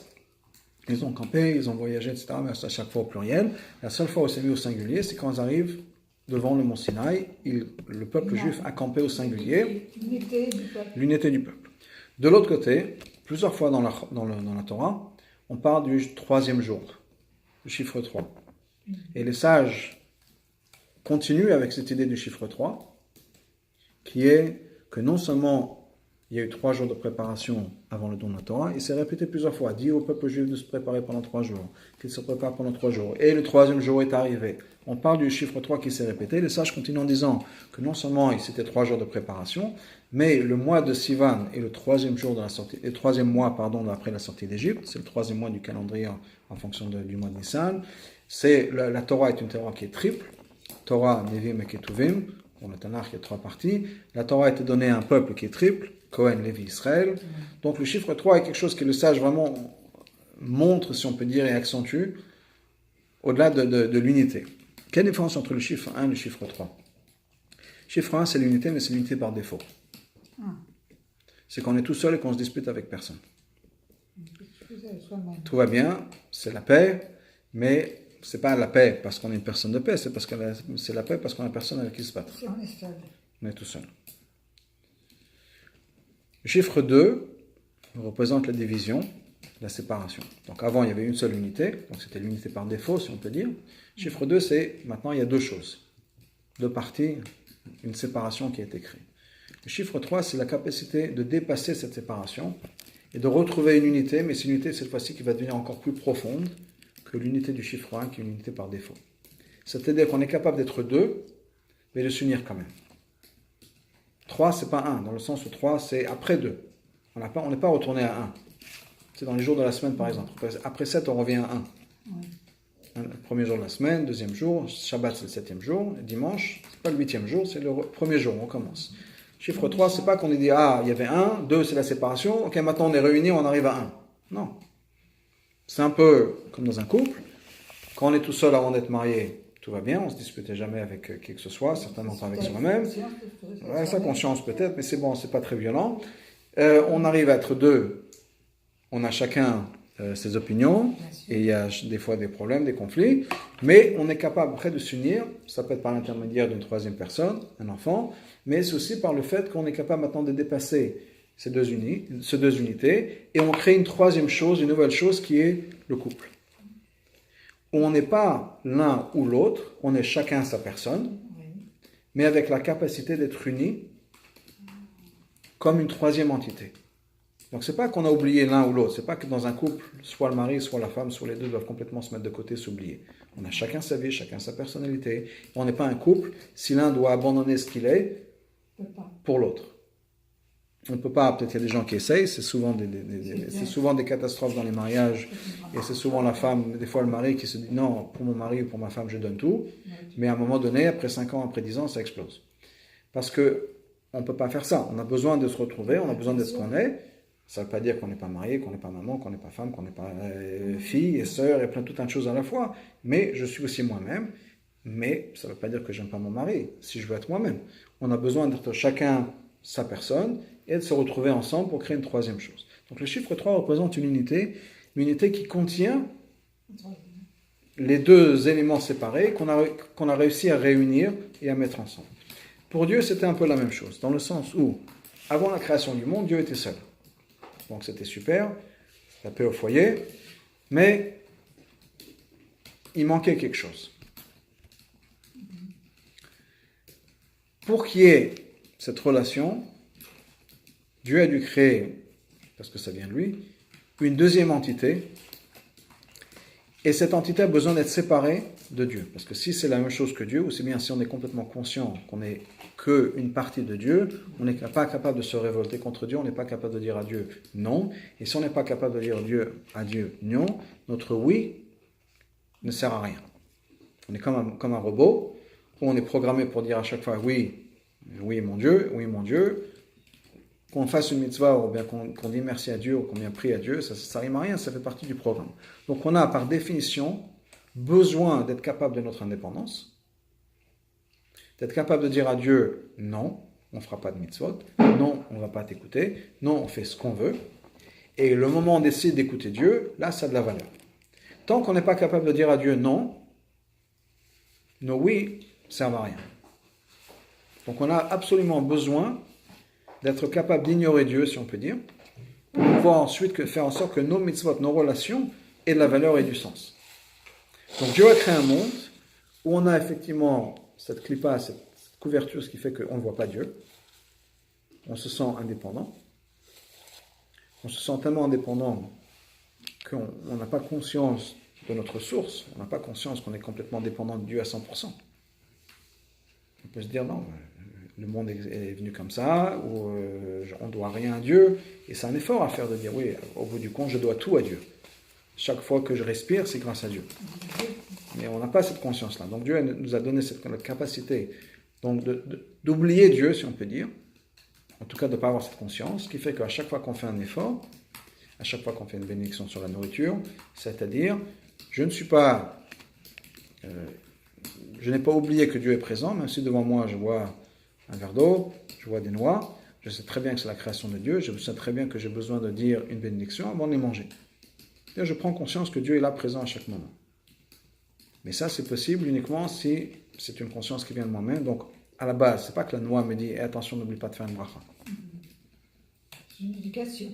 Ils ont campé, ils ont voyagé, etc. Mais c'est à chaque fois au pluriel. La seule fois où c'est mis au singulier, c'est quand ils arrivent devant le mont Sinaï. Le peuple juif a campé au singulier. L'unité du peuple. L'unité du peuple. De l'autre côté, plusieurs fois dans la Torah, on parle du troisième jour, le chiffre 3. Et les sages continuent avec cette idée du chiffre 3, qui est que non seulement il y a eu 3 jours de préparation avant le don de la Torah, il s'est répété plusieurs fois, dit au peuple juif de se préparer pendant 3 jours, qu'il se prépare pendant 3 jours, et le troisième jour est arrivé. On parle du chiffre 3 qui s'est répété, les sages continuent en disant que non seulement c'était 3 jours de préparation, mais le mois de Sivan est le troisième jour de la sortie, le troisième mois, après la sortie d'Égypte, c'est le troisième mois du calendrier en fonction du mois de Nissan. La Torah est une Torah qui est triple, Torah, Nevim et Ketuvim. Dans le Tanakh, il y a 3 parties. La Torah a été donnée à un peuple qui est triple, Cohen, Lévi, Israël. Donc le chiffre 3 est quelque chose que le sage vraiment montre, si on peut dire, et accentue, au-delà de l'unité. Quelle différence entre le chiffre 1 et le chiffre 3 ? Le chiffre 1, c'est l'unité, mais c'est l'unité par défaut. C'est qu'on est tout seul et qu'on se dispute avec personne. Tout va bien, c'est la paix, mais c'est pas la paix parce qu'on est une personne de paix, c'est la paix parce qu'on a personne avec qui se battre. Si on est seul. On est tout seul. Le chiffre 2 représente la division, la séparation. Donc avant, il y avait une seule unité, donc c'était l'unité par défaut, si on peut dire. Le chiffre 2, c'est maintenant, il y a 2 choses. 2 parties, une séparation qui a été créée. Le chiffre 3, c'est la capacité de dépasser cette séparation et de retrouver une unité, mais c'est une unité cette fois-ci qui va devenir encore plus profonde que l'unité du chiffre 1, qui est une unité par défaut. C'est-à-dire qu'on est capable d'être 2, mais de s'unir quand même. 3, c'est pas 1, dans le sens où 3, c'est après 2. On n'est pas retourné à 1. C'est dans les jours de la semaine, par exemple. Après 7, on revient à 1. Le premier jour de la semaine, deuxième jour, Shabbat, c'est le 7e jour, dimanche, c'est pas le 8e jour, c'est le premier jour, on commence. Chiffre 3, c'est pas qu'on ait dit, il y avait 1, 2, c'est la séparation, ok, maintenant on est réunis, on arrive à 1. Non. C'est un peu comme dans un couple. Quand on est tout seul avant d'être marié, tout va bien, on ne se disputait jamais avec qui que ce soit, certainement pas avec soi-même. Sa conscience peut-être, mais c'est bon, c'est pas très violent. On arrive à être 2, on a chacun ses opinions, et il y a des fois des problèmes, des conflits, mais on est capable après de s'unir, ça peut être par l'intermédiaire d'une troisième personne, un enfant, mais c'est aussi par le fait qu'on est capable maintenant de dépasser ces deux unités, et on crée une troisième chose, une nouvelle chose qui est le couple. Où on n'est pas l'un ou l'autre, on est chacun sa personne, mais avec la capacité d'être unis comme une troisième entité. Donc c'est pas qu'on a oublié l'un ou l'autre, c'est pas que dans un couple, soit le mari, soit la femme, soit les deux doivent complètement se mettre de côté, s'oublier. On a chacun sa vie, chacun sa personnalité. On n'est pas un couple si l'un doit abandonner ce qu'il est pour l'autre. On ne peut pas, peut-être il y a des gens qui essayent, c'est souvent des catastrophes dans les mariages, et c'est souvent la femme, des fois le mari qui se dit non, pour mon mari ou pour ma femme je donne tout, mais à un moment donné, après 5 ans, après 10 ans, ça explose. Parce que on ne peut pas faire ça, on a besoin de se retrouver, on a besoin d'être ce qu'on est. Ça ne veut pas dire qu'on n'est pas marié, qu'on n'est pas maman, qu'on n'est pas femme, qu'on n'est pas fille et sœur et tout un de choses à la fois. Mais je suis aussi moi-même. Mais ça ne veut pas dire que j'aime pas mon mari, si je veux être moi-même. On a besoin d'être chacun sa personne et de se retrouver ensemble pour créer une troisième chose. Donc le chiffre 3 représente une unité qui contient les deux éléments séparés qu'on a réussi à réunir et à mettre ensemble. Pour Dieu, c'était un peu la même chose, dans le sens où, avant la création du monde, Dieu était seul. Donc c'était super, la paix au foyer, mais il manquait quelque chose. Pour qu'il y ait cette relation, Dieu a dû créer, parce que ça vient de lui, une deuxième entité, et cette entité a besoin d'être séparée de Dieu. Parce que si c'est la même chose que Dieu, ou c'est bien si on est complètement conscient qu'on n'est qu'une partie de Dieu, on n'est pas capable de se révolter contre Dieu, on n'est pas capable de dire à Dieu non. Et si on n'est pas capable de dire à Dieu non, notre oui ne sert à rien. On est comme un robot, où on est programmé pour dire à chaque fois oui, oui mon Dieu. Qu'on fasse une mitzvah, ou bien qu'on dit merci à Dieu, ou qu'on bien prie à Dieu, ça rime à rien, ça fait partie du programme. Donc on a par définition besoin d'être capable de notre indépendance, d'être capable de dire à Dieu non, on ne fera pas de mitzvot, non, on ne va pas t'écouter, non, on fait ce qu'on veut, et le moment où on décide d'écouter Dieu, là, ça a de la valeur. Tant qu'on n'est pas capable de dire à Dieu non, nos oui ne servent à rien. Donc on a absolument besoin d'être capable d'ignorer Dieu, si on peut dire, pour pouvoir ensuite faire en sorte que nos mitzvot, nos relations, aient de la valeur et du sens. Donc Dieu a créé un monde où on a effectivement cette clipa, cette couverture, ce qui fait qu'on ne voit pas Dieu. On se sent indépendant. On se sent tellement indépendant qu'on n'a pas conscience de notre source. On n'a pas conscience qu'on est complètement dépendant de Dieu à 100%. On peut se dire non, le monde est venu comme ça, ou on ne doit rien à Dieu. Et c'est un effort à faire de dire oui, au bout du compte, je dois tout à Dieu. Chaque fois que je respire, c'est grâce à Dieu. Mais on n'a pas cette conscience-là. Donc Dieu nous a donné cette capacité donc d'oublier Dieu, si on peut dire. En tout cas, de ne pas avoir cette conscience, ce qui fait qu'à chaque fois qu'on fait un effort, à chaque fois qu'on fait une bénédiction sur la nourriture, c'est-à-dire, je n'ai pas oublié que Dieu est présent, même si devant moi je vois un verre d'eau, je vois des noix, je sais très bien que c'est la création de Dieu, je sais très bien que j'ai besoin de dire une bénédiction avant de les manger. Et je prends conscience que Dieu est là présent à chaque moment. Mais ça, c'est possible uniquement si c'est une conscience qui vient de moi-même. Donc, à la base, c'est pas que la noix me dit hey, attention, n'oublie pas de faire une bracha. C'est une éducation.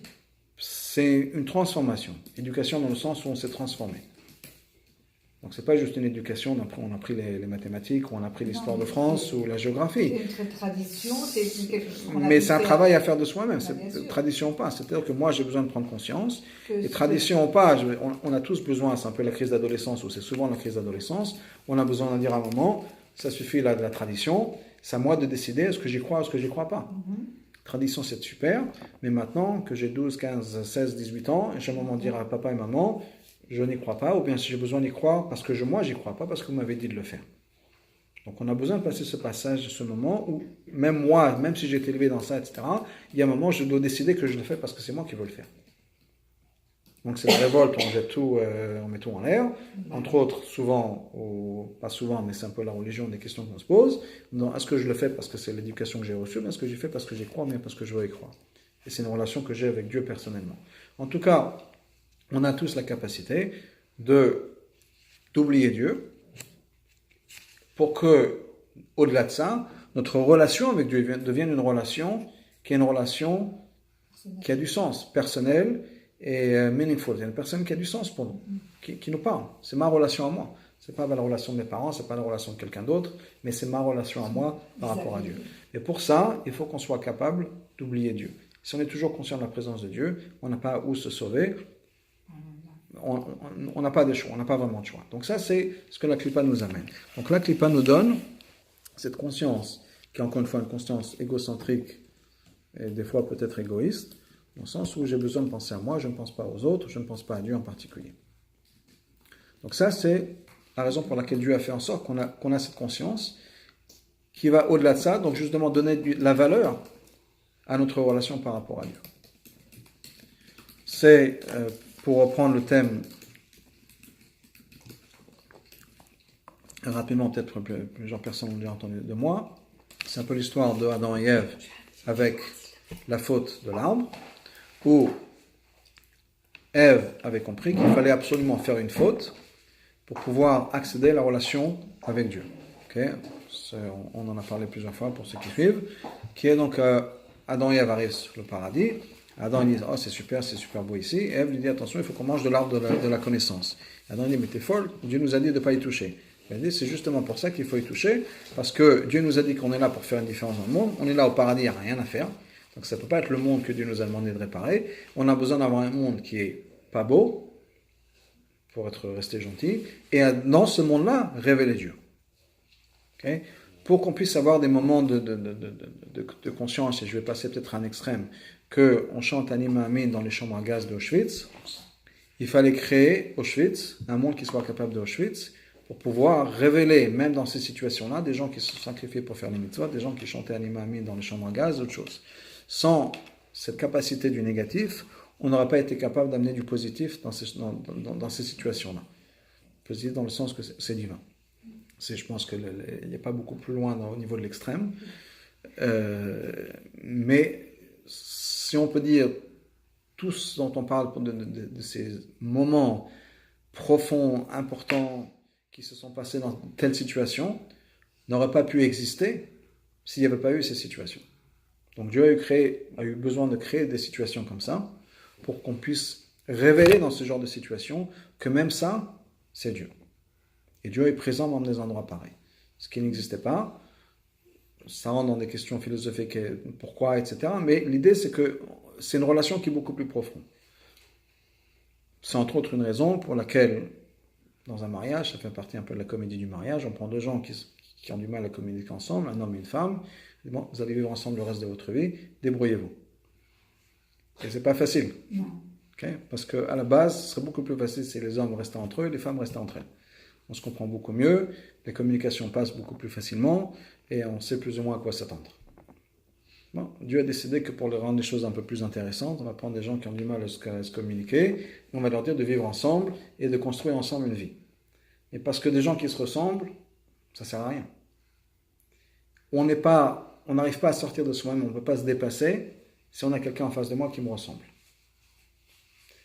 C'est une transformation. Éducation dans le sens où on s'est transformé. Donc, c'est pas juste une éducation, on a appris les mathématiques, ou on a appris l'histoire de France, ou la géographie. C'est une tradition, c'est quelque chose qu'on a Mais c'est un faire. travail à faire de soi-même. Ah, bien sûr. Tradition ou pas. C'est-à-dire que moi, j'ai besoin de prendre conscience. Que Et tradition ou pas, on a tous besoin, c'est un peu la crise d'adolescence, ou c'est souvent la crise d'adolescence, on a besoin de dire à un moment, ça suffit là de la tradition, c'est à moi de décider est-ce que j'y crois ou est-ce que j'y crois pas. Tradition, c'est super, mais maintenant que j'ai 12, 15, 16, 18 ans, j'ai un moment de dire à papa et maman, je n'y crois pas, ou bien si j'ai besoin d'y croire parce que moi, j'y crois pas, parce que vous m'avez dit de le faire. Donc on a besoin de passer ce passage, ce moment où, même moi, même si j'ai été élevé dans ça, etc., il y a un moment où je dois décider que je le fais parce que c'est moi qui veux le faire. Donc c'est la révolte, on met tout en l'air. Entre autres, souvent, ou pas souvent, mais c'est un peu la religion des questions qu'on se pose. Donc, est-ce que je le fais parce que c'est l'éducation que j'ai reçue, ou est-ce que je le fais parce que j'y crois, mais parce que je veux y croire. Et c'est une relation que j'ai avec Dieu personnellement. En tout cas, on a tous la capacité d'oublier Dieu pour que, au-delà de ça, notre relation avec Dieu devienne une relation qui est une relation qui a du sens, personnelle et meaningful. C'est une personne qui a du sens pour nous, qui nous parle. C'est ma relation à moi. C'est pas la relation de mes parents, c'est pas la relation de quelqu'un d'autre, mais c'est ma relation à moi par rapport à Dieu. Et pour ça, il faut qu'on soit capable d'oublier Dieu. Si on est toujours conscient de la présence de Dieu, on n'a pas où se sauver. On n'a pas de choix, on n'a pas vraiment de choix. Donc ça, c'est ce que la Klippa nous amène. Donc la Klippa nous donne cette conscience, qui est encore une fois une conscience égocentrique et des fois peut-être égoïste, dans le sens où j'ai besoin de penser à moi, je ne pense pas aux autres, je ne pense pas à Dieu en particulier. Donc ça, c'est la raison pour laquelle Dieu a fait en sorte qu'on a cette conscience qui va au-delà de ça, donc justement donner de la valeur à notre relation par rapport à Dieu. C'est, pour reprendre le thème, rapidement, peut-être plusieurs personnes ont déjà entendu de moi, c'est un peu l'histoire de Adam et Ève avec la faute de l'arbre, où Ève avait compris qu'il fallait absolument faire une faute pour pouvoir accéder à la relation avec Dieu. Okay? On en a parlé plusieurs fois pour ceux qui suivent, qui est donc Adam et Ève arrivent sur le paradis. Adam il dit oh c'est super beau ici. Et Ève lui dit attention, il faut qu'on mange de l'arbre de la connaissance. Adam dit mais t'es folle, Dieu nous a dit de ne pas y toucher. Il dit c'est justement pour ça qu'il faut y toucher, parce que Dieu nous a dit qu'on est là pour faire une différence dans le monde. On est là au paradis, il n'y a rien à faire. Donc ça ne peut pas être le monde que Dieu nous a demandé de réparer. On a besoin d'avoir un monde qui est pas beau, pour être resté gentil, et dans ce monde-là, révéler Dieu. Okay? Pour qu'on puisse avoir des moments de conscience, et je vais passer peut-être à un extrême, qu'on chante Anima Amin dans les chambres à gaz d'Auschwitz, il fallait créer Auschwitz, un monde qui soit capable d'Auschwitz, pour pouvoir révéler, même dans ces situations-là, des gens qui se sont sacrifiés pour faire les mitzvot, des gens qui chantaient Anima Amin dans les chambres à gaz, autre chose. Sans cette capacité du négatif, on n'aurait pas été capable d'amener du positif dans ces situations-là. Positif dans le sens que c'est divin. Je pense qu'il n'y a pas beaucoup plus loin au niveau de l'extrême. Mais si on peut dire tout ce dont on parle de ces moments profonds, importants, qui se sont passés dans telle situation, n'auraient pas pu exister s'il n'y avait pas eu ces situations. Donc Dieu a eu besoin de créer des situations comme ça, pour qu'on puisse révéler dans ce genre de situation que même ça, c'est Dieu. Et Dieu est présent dans des endroits pareils. Ce qui n'existait pas, ça rentre dans des questions philosophiques, pourquoi, etc. Mais l'idée, c'est que c'est une relation qui est beaucoup plus profonde. C'est entre autres une raison pour laquelle, dans un mariage, ça fait partie un peu de la comédie du mariage, on prend deux gens qui ont du mal à communiquer ensemble, un homme et une femme, et bon, vous allez vivre ensemble le reste de votre vie, débrouillez-vous. Et c'est pas facile. Non. Okay? Parce qu'à la base, ce serait beaucoup plus facile si les hommes restaient entre eux et les femmes restaient entre elles. On se comprend beaucoup mieux, les communications passent beaucoup plus facilement, et on sait plus ou moins à quoi s'attendre. Bon, Dieu a décidé que pour leur rendre les choses un peu plus intéressantes, on va prendre des gens qui ont du mal à se communiquer, et on va leur dire de vivre ensemble et de construire ensemble une vie. Et parce que des gens qui se ressemblent, ça ne sert à rien. On n'arrive pas à sortir de soi-même, on ne peut pas se dépasser si on a quelqu'un en face de moi qui me ressemble.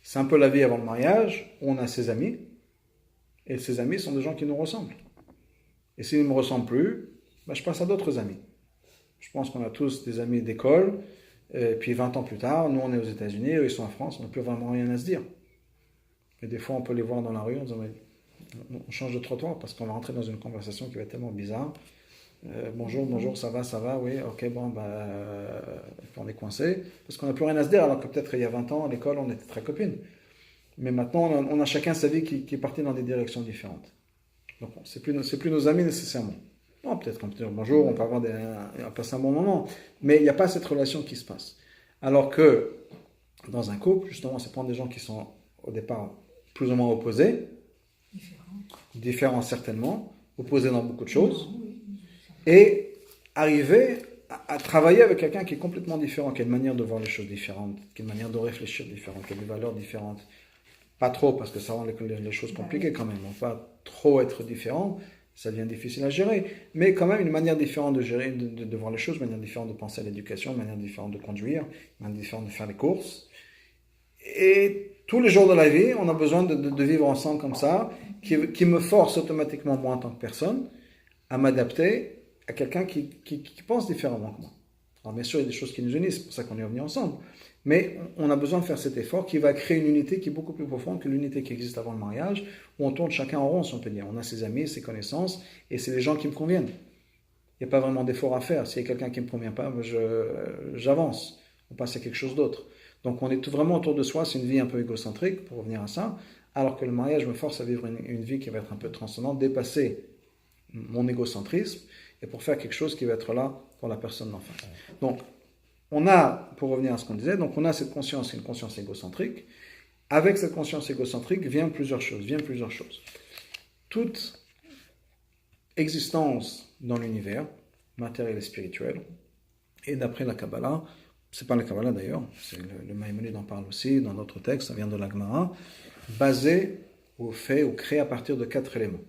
C'est un peu la vie avant le mariage, où on a ses amis, et ces amis sont des gens qui nous ressemblent. Et s'ils ne me ressemblent plus, je passe à d'autres amis. Je pense qu'on a tous des amis d'école, et puis 20 ans plus tard, nous on est aux États-Unis, eux ils sont en France, on n'a plus vraiment rien à se dire. Et des fois on peut les voir dans la rue en disant, mais on change de trottoir parce qu'on va rentrer dans une conversation qui va être tellement bizarre. Bonjour, ça va, oui, ok, bon, on est coincé, parce qu'on n'a plus rien à se dire, alors que peut-être il y a 20 ans, à l'école, on était très copines. Mais maintenant, on a chacun sa vie qui est partie dans des directions différentes. Donc, c'est plus nos amis nécessairement. Bon, peut-être qu'on peut dire bonjour, on peut passer un bon moment, mais il n'y a pas cette relation qui se passe. Alors que, dans un couple, justement, c'est prendre des gens qui sont, au départ, plus ou moins opposés, différents certainement, opposés dans beaucoup de choses, et arriver à travailler avec quelqu'un qui est complètement différent, qui a une manière de voir les choses différentes, qui a une manière de réfléchir différente, qui a des valeurs différentes. Pas trop, parce que ça rend les choses compliquées quand même. Pas trop être différent, ça devient difficile à gérer. Mais quand même une manière différente de gérer, de voir les choses, une manière différente de penser à l'éducation, une manière différente de conduire, une manière différente de faire les courses. Et tous les jours de la vie, on a besoin de vivre ensemble comme ça, qui me force automatiquement, moi en tant que personne, à m'adapter à quelqu'un qui pense différemment que moi. Alors bien sûr, il y a des choses qui nous unissent, c'est pour ça qu'on est revenus ensemble. Mais on a besoin de faire cet effort qui va créer une unité qui est beaucoup plus profonde que l'unité qui existe avant le mariage, où on tourne chacun en rond, si on peut dire. On a ses amis, ses connaissances, et c'est les gens qui me conviennent. Il n'y a pas vraiment d'effort à faire. S'il y a quelqu'un qui ne me convient pas, j'avance. On passe à quelque chose d'autre. Donc on est vraiment autour de soi, c'est une vie un peu égocentrique, pour revenir à ça, alors que le mariage me force à vivre une vie qui va être un peu transcendante, dépasser mon égocentrisme, et pour faire quelque chose qui va être là pour la personne d'en face. Donc, on a, pour revenir à ce qu'on disait, donc on a cette conscience, une conscience égocentrique. Avec cette conscience égocentrique viennent plusieurs choses. Toute existence dans l'univers, matériel et spirituel, et d'après la Kabbalah, c'est pas la Kabbalah d'ailleurs, c'est le Maïmonide en parle aussi, dans d'autres textes, ça vient de la Gemara, basé au créé à partir de 4 éléments,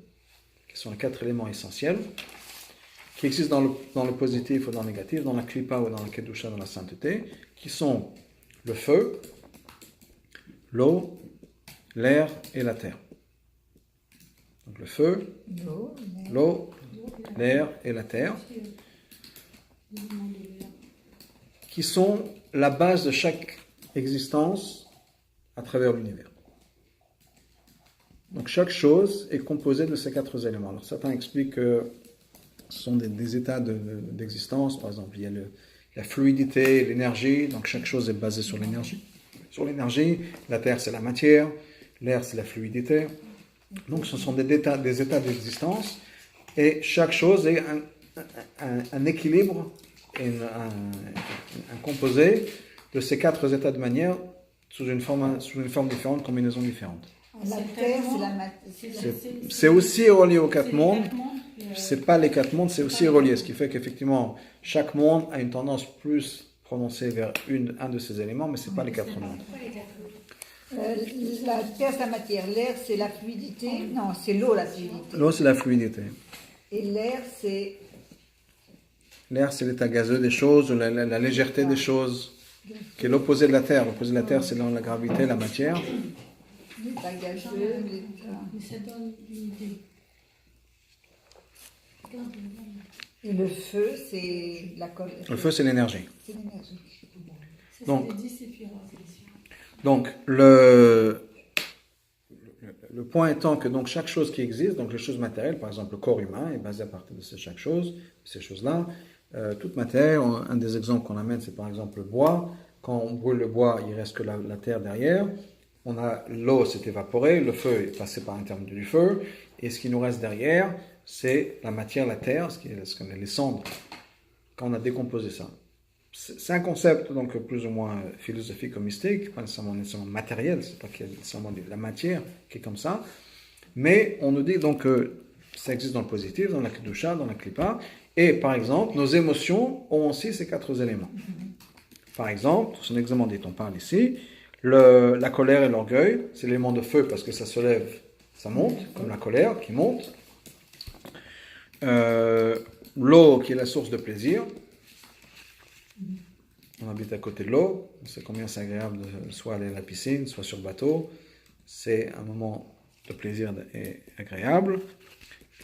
qui sont les 4 éléments essentiels, qui existent dans le positif ou dans le négatif, dans la klipa ou dans la kedusha, dans la sainteté, qui sont le feu, l'eau, l'air et la terre. Donc le feu, l'eau, l'air et la terre, qui sont la base de chaque existence à travers l'univers. Donc chaque chose est composée de ces 4 éléments. Alors certains expliquent que ce sont des états d'existence, par exemple, il y a la fluidité, l'énergie, donc chaque chose est basée sur l'énergie. La terre c'est la matière, l'air c'est la fluidité. Donc ce sont des états d'existence, et chaque chose est un équilibre, et un composé de ces 4 états de manière sous une forme différente, combinaison différente. La terre, c'est la matière. C'est aussi relié aux 4 mondes. C'est pas les 4 mondes, c'est aussi relié. Ce qui fait qu'effectivement, chaque monde a une tendance plus prononcée vers un de ces éléments, mais c'est pas les 4 mondes. La terre, c'est la matière. L'air, c'est la fluidité. Non, c'est l'eau, la fluidité. L'eau, c'est la fluidité. Et l'air, c'est... L'air, c'est l'état gazeux des choses, la légèreté des choses. qui est l'opposé de la Terre. L'opposé de la Terre, c'est dans la gravité, la matière. L'état gazeux, l'état... Mais ça donne une idée. Regarde, regarde. Et le feu, c'est la colère. Le feu, c'est l'énergie. C'est l'énergie. Ça, Donc- c'est les 10 séphirotes. Donc, le point étant que donc, chaque chose qui existe, donc les choses matérielles, par exemple le corps humain, est basé à partir de chaque chose, ces choses-là. Toute matière, un des exemples qu'on amène, c'est par exemple le bois. Quand on brûle le bois, il reste que la terre derrière. On a l'eau s'est évaporée, le feu est passé par l'intermédiaire du feu, et ce qui nous reste derrière, c'est la matière, la terre, ce qu'on est les cendres, quand on a décomposé ça. C'est un concept donc plus ou moins philosophique ou mystique, pas nécessairement matériel, c'est pas qu'il y a nécessairement de la matière qui est comme ça, mais on nous dit donc que ça existe dans le positif, dans la kedusha, dans la klipa, et par exemple, nos émotions ont aussi ces 4 éléments. Par exemple, son exemple dont on parle ici, la colère et l'orgueil, c'est l'élément de feu parce que ça se lève, ça monte, comme la colère qui monte. L'eau qui est la source de plaisir. On habite à côté de l'eau, on sait combien c'est agréable de soit aller à la piscine, soit sur le bateau. C'est un moment de plaisir et agréable.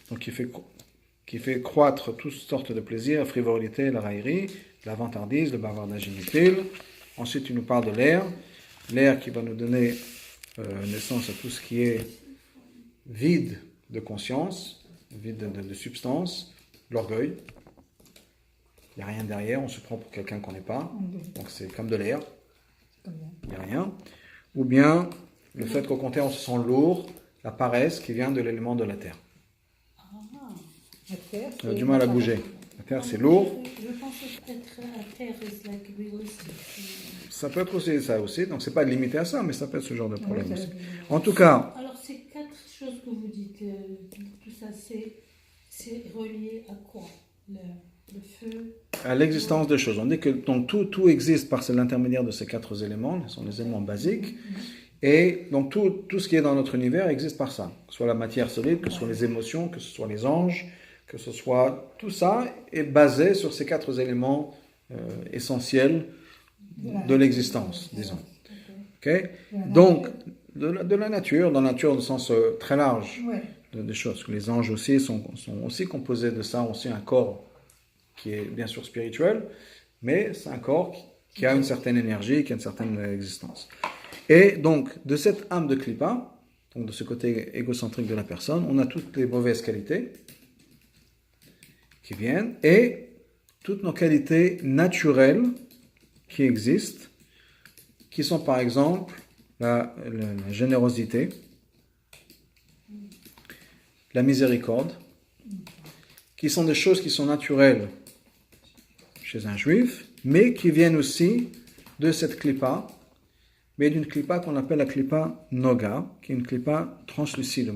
Donc qui fait croître toutes sortes de plaisirs, la frivolité, la raillerie, la vantardise, le bavardage inutile. Ensuite, il nous parle de l'air qui va nous donner naissance à tout ce qui est vide de conscience, vide de substance, l'orgueil. Il n'y a rien derrière, on se prend pour quelqu'un qu'on n'est pas, donc c'est comme de l'air, il n'y a rien. Ou bien le fait qu'au contraire on se sent lourd, la paresse qui vient de l'élément de la terre. La terre, On a du mal à bouger. La terre c'est lourd. Je pensais peut-être la terre is like realistic. Ça peut être aussi ça aussi, donc c'est pas limité à ça, mais ça peut être ce genre de problème Oui, aussi. ça- En tout cas, Alors, ces 4 choses que vous dites, tout ça, c'est relié à quoi? Le feu. à l'existence des choses. On dit que donc, tout existe par l'intermédiaire de ces 4 éléments, ce sont les éléments basiques, et donc tout ce qui est dans notre univers existe par ça, que ce soit la matière solide, que ce soit les émotions, que ce soit les anges, que ce soit tout ça est basé sur ces 4 éléments essentiels de l'existence, disons. Ok. Donc, de la nature, dans la nature au sens très large Ouais. des choses, que les anges aussi sont aussi composés de ça, ont aussi un corps qui est bien sûr spirituel, mais c'est un corps qui a une certaine énergie, qui a une certaine existence. Et donc, de cette âme de Klippa, donc de ce côté égocentrique de la personne, on a toutes les mauvaises qualités qui viennent, et toutes nos qualités naturelles qui existent, qui sont par exemple la générosité, la miséricorde, qui sont des choses qui sont naturelles chez un juif, mais qui viennent aussi de cette klippa, mais d'une klippa qu'on appelle la klippa noga, qui est une klippa translucide,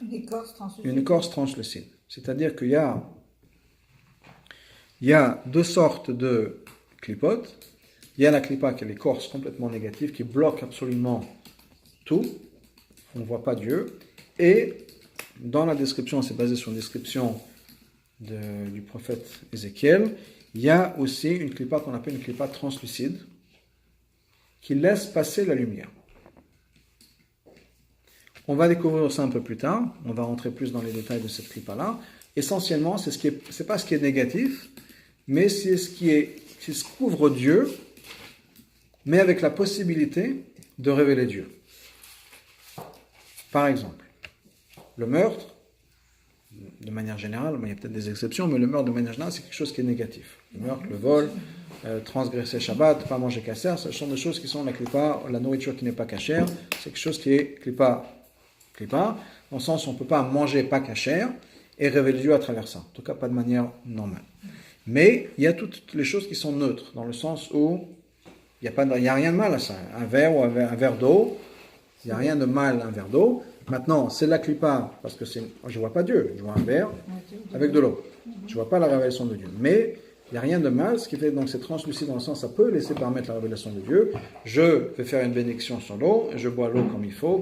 Une écorce translucide. une écorce translucide. C'est-à-dire qu'il y a 2 sortes de klippotes. Il y a la klippa qui est l'écorce complètement négative, qui bloque absolument tout, on ne voit pas Dieu, et dans la description, c'est basé sur une description du prophète Ézéchiel, il y a aussi une klippa qu'on appelle une klippa translucide, qui laisse passer la lumière. On va découvrir ça un peu plus tard, on va rentrer plus dans les détails de cette klippa-là. Essentiellement, c'est pas ce qui est négatif, mais c'est ce qui se couvre Dieu, mais avec la possibilité de révéler Dieu. Par exemple, le meurtre, de manière générale, il y a peut-être des exceptions, mais le meurtre de manière générale, c'est quelque chose qui est négatif. Le meurtre, le vol, transgresser Shabbat, pas manger kasser, ce sont des choses qui sont la klippa, la nourriture qui n'est pas cachère, c'est quelque chose qui est klippa, dans le sens où on ne peut pas manger pas cachère et révéler Dieu à travers ça. En tout cas, pas de manière normale. Mais il y a toutes les choses qui sont neutres, dans le sens où il n'y a rien de mal à ça. Un verre ou un verre d'eau, il n'y a rien de mal à un verre d'eau. Maintenant, c'est la klippa, parce que je ne vois pas Dieu, je vois un verre avec de l'eau. Je ne vois pas la révélation de Dieu. Mais il n'y a rien de mal, ce qui fait donc c'est translucide dans le sens, ça peut laisser permettre la révélation de Dieu. Je vais faire une bénédiction sur l'eau, je bois l'eau comme il faut,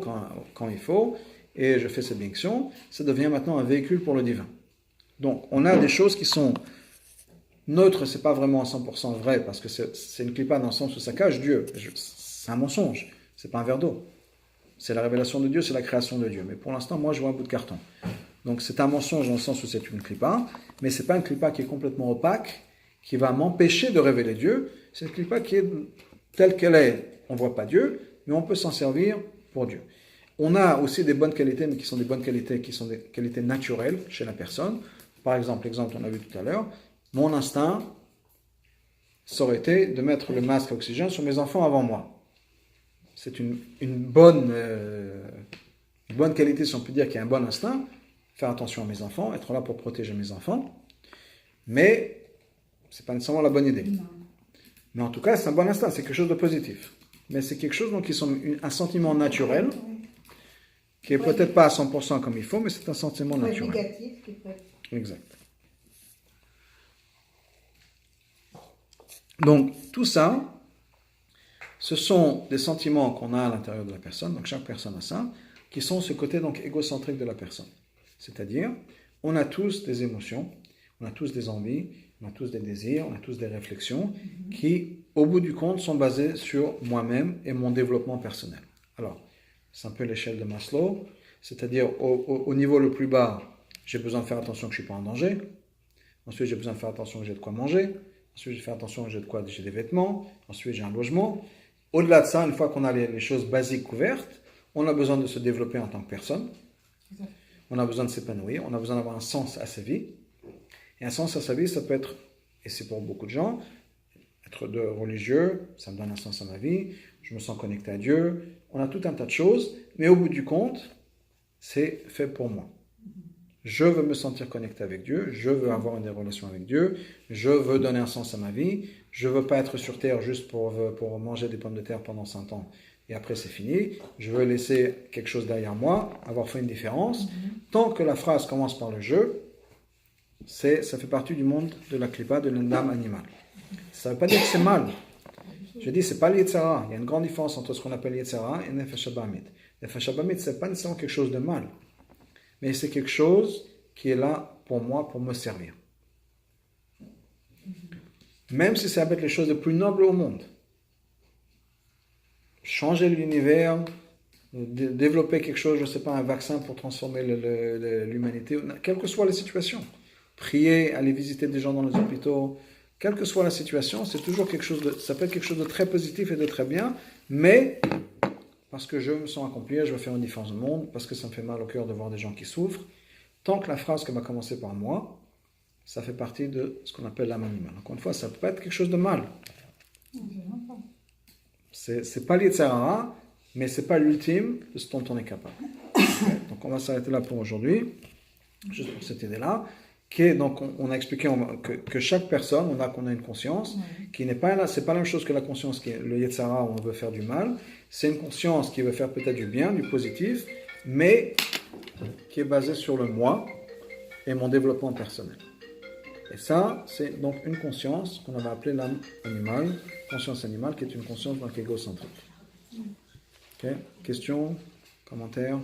quand il faut, et je fais cette bénédiction. Ça devient maintenant un véhicule pour le divin. Donc, on a des choses qui sont Neutre, c'est pas vraiment à 100% vrai, parce que c'est une clipa dans le sens où ça cache Dieu. C'est un mensonge, c'est pas un verre d'eau. C'est la révélation de Dieu, c'est la création de Dieu. Mais pour l'instant, moi, je vois un bout de carton. Donc c'est un mensonge dans le sens où c'est une clipa, mais c'est pas une clipa qui est complètement opaque, qui va m'empêcher de révéler Dieu. C'est une clipa qui est telle qu'elle est. On voit pas Dieu, mais on peut s'en servir pour Dieu. On a aussi des bonnes qualités, mais qui sont des bonnes qualités, qui sont des qualités naturelles chez la personne. Par exemple, l'exemple qu'on a vu tout à l'heure, mon instinct, ça aurait été de mettre le masque à oxygène sur mes enfants avant moi. C'est une bonne qualité, si on peut dire, qui a un bon instinct. Faire attention à mes enfants, être là pour protéger mes enfants. Mais ce n'est pas nécessairement la bonne idée. Non. Mais en tout cas, c'est un bon instinct, c'est quelque chose de positif. Mais c'est quelque chose donc, qui est un sentiment naturel, qui n'est peut-être pas à 100% comme il faut, mais c'est un sentiment naturel. Négatif qui peut être... Exact. Donc, tout ça, ce sont des sentiments qu'on a à l'intérieur de la personne, donc chaque personne a ça, qui sont ce côté donc égocentrique de la personne. C'est-à-dire, on a tous des émotions, on a tous des envies, on a tous des désirs, on a tous des réflexions qui, au bout du compte, sont basées sur moi-même et mon développement personnel. Alors, c'est un peu l'échelle de Maslow, c'est-à-dire au niveau le plus bas, j'ai besoin de faire attention que je ne suis pas en danger. Ensuite, j'ai besoin de faire attention que j'ai de quoi manger. Ensuite, j'ai faire attention que j'ai des vêtements. Ensuite, j'ai un logement. Au-delà de ça, une fois qu'on a les choses basiques couvertes, on a besoin de se développer en tant que personne. On a besoin de s'épanouir. On a besoin d'avoir un sens à sa vie. Et un sens à sa vie, ça peut être, et c'est pour beaucoup de gens, être religieux, ça me donne un sens à ma vie. Je me sens connecté à Dieu. On a tout un tas de choses. Mais au bout du compte, c'est fait pour moi. Je veux me sentir connecté avec Dieu, je veux avoir une relation avec Dieu, je veux donner un sens à ma vie, je ne veux pas être sur terre juste pour manger des pommes de terre pendant 100 ans et après c'est fini, je veux laisser quelque chose derrière moi, avoir fait une différence. Tant que la phrase commence par le jeu, ça fait partie du monde de la klipa, de l'âme animale. Ça ne veut pas dire que c'est mal. Je dis, c'est pas l'Yetzara. Il y a une grande différence entre ce qu'on appelle Yetzara et Nefesh Habamit. Nefesh Habamit, ce n'est pas nécessairement quelque chose de mal. Mais c'est quelque chose qui est là pour moi, pour me servir. Même si ça va être les choses les plus nobles au monde. Changer l'univers, développer quelque chose, je ne sais pas, un vaccin pour transformer l'humanité, quelle que soit la situation. Prier, aller visiter des gens dans les hôpitaux, quelle que soit la situation, c'est toujours quelque chose ça peut être quelque chose de très positif et de très bien, mais parce que je me sens accomplir, je veux faire une différence au monde, parce que ça me fait mal au cœur de voir des gens qui souffrent. Tant que la phrase qui va commencer par moi, ça fait partie de ce qu'on appelle l'âme animale. Encore une fois, ça peut pas être quelque chose de mal. C'est pas l'Yetzara, mais c'est pas l'ultime de ce dont on est capable. Donc on va s'arrêter là pour aujourd'hui, juste pour cette idée-là. Donc on a expliqué que chaque personne, qu'on a une conscience qui n'est pas là, c'est pas la même chose que la conscience qui est le Yetzara où on veut faire du mal. C'est une conscience qui veut faire peut-être du bien, du positif, mais qui est basée sur le moi et mon développement personnel. Et ça, c'est donc une conscience qu'on va appeler l'âme animale, conscience animale, qui est une conscience donc égocentrique. Okay. Questions, commentaires?